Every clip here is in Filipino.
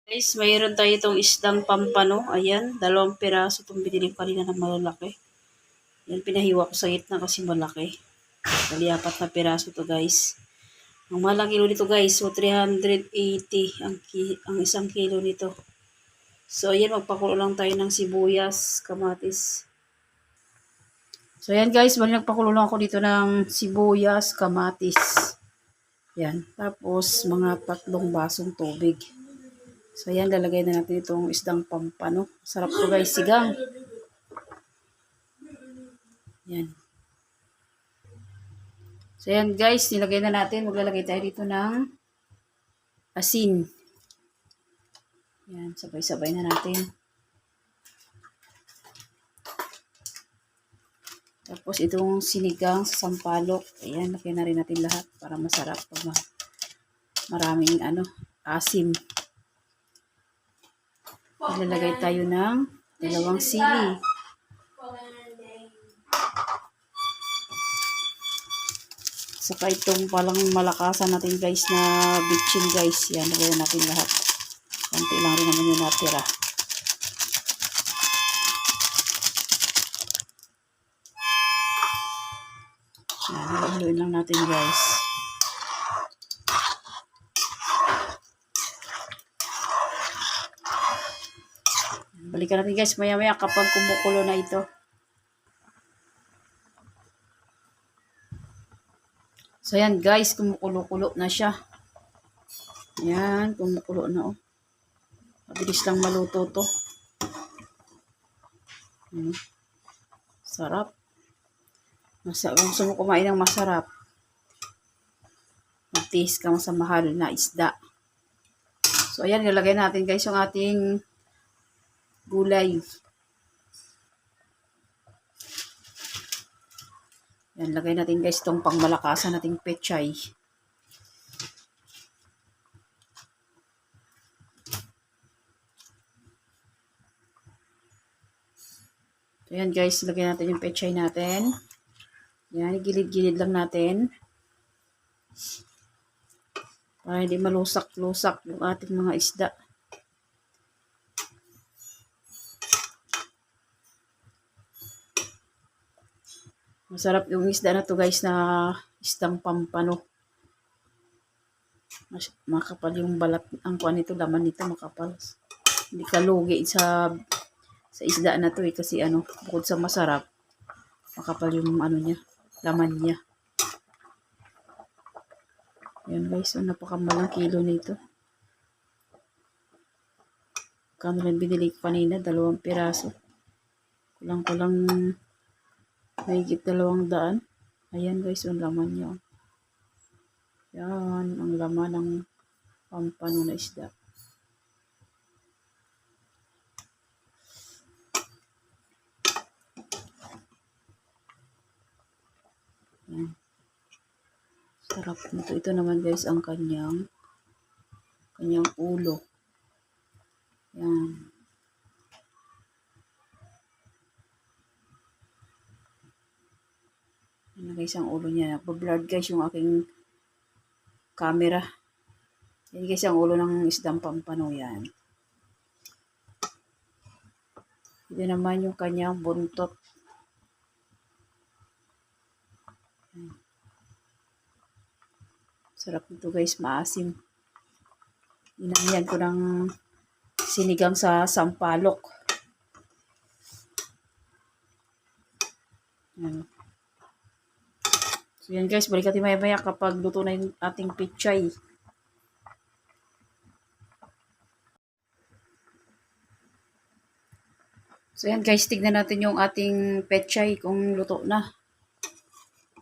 Guys, mayroon tayo itong isdang pampano. Ayan, 2 piraso itong binili ko kanina na malalaki. Yan, pinahiwa ko sa gitna kasi malaki. Bali, 4 na piraso to guys. Ang malaki kilo nito guys, so 380 ang 1 kilo nito. So, ayan, magpakulo lang tayo ng sibuyas, kamatis. So, ayan guys, bali nagpakulo lang ako dito ng sibuyas, kamatis. Yan, tapos mga 3 basong tubig. So, ayan, lalagay na natin itong isdang pampano. Sarap to guys, sigang. Yan. So, ayan guys, nilagay na natin. Maglalagay tayo dito ng asin. Yan, sabay-sabay na natin. Tapos, itong sinigang sa sampalok. Ayan, lagay na rin natin lahat para masarap. Maraming asim. Ilalagay tayo ng 2 sili. Saka itong palang malakasan natin guys na bitchin guys. Yan, lagay natin lahat. Konti lang rin naman yung natira. Yan, haluin lang natin guys. Balikan natin guys maya-maya kapag kumukulo na ito. So yan guys, kumukulo-kulo na siya. Yan, kumukulo na oh. Mabilis lang maluto to. Sarap. Gusto mo kumain ng masarap, mag-taste ka sa mahal na isda. So ayan, nilagay natin guys yung ating gulay. Yan, lagay natin guys itong pangmalakasan nating pechay. So yan guys, lagay natin yung pechay natin. Yan, gilid-gilid lang natin. Para hindi malusak-lusak yung ating mga isda. Masarap yung isda na to guys na isdang pampano. Makapal yung balat. Ang kuha nito, laman nito makapal. Hindi ka lugi sa isda na to kasi bukod sa masarap, makapal yung niya, laman niya. Yan guys, napakamalang kilo nito. Kano lang binili ko kanina, 2 piraso. Kulang-kulang mahigit 200. Ayan guys, yung laman niya. Yan, ang laman ng pampano na isda. Yan. Sarap nito. Ito naman guys ang kanyang ulo. Yan. Yan guys ang ulo niya. Nagpa-blurred guys yung aking camera. Yan guys ang ulo ng isdang pampano yan. Ito naman yung kanyang buntot. Sarap nito guys, maasim. Inamihan ko ng sinigang sa sampalok. Yan. So yan guys, balik natin maya-maya kapag luto na yung ating pechay. So yan guys, tignan natin yung ating pechay kung luto na.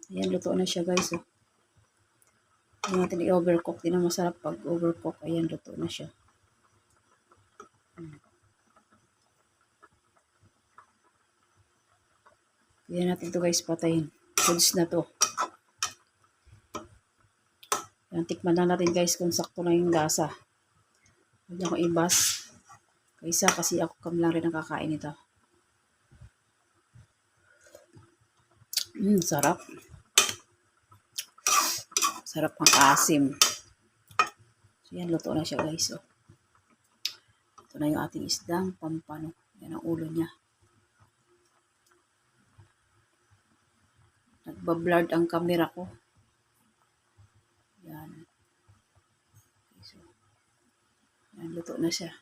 Ayan, luto na siya guys. Oh. Hindi natin i-overcook. Di na masarap pag overcook. Ayan, luto na siya. Ayan natin to guys, patayin. Foods na to. Ayan, tikman na natin guys kung sakto na yung lasa. Huwag niya ko ibas. Kaysa kasi ako kami lang rin nakakain ito. Sarap. Sarap ang asim. So yan, luto na siya guys. Oh. Ito na yung ating isdang pampano. Yan ang ulo niya. Nagbablurred ang camera ko. Yan. So, yan, luto na siya.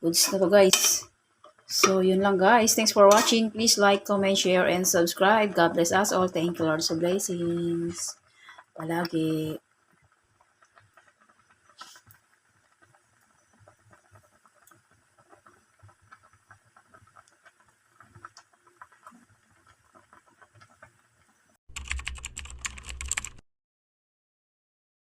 Goods na to guys. So, yun lang guys. Thanks for watching. Please like, comment, share, and subscribe. God bless us all. Thank you Lord sa blessings. Palagi.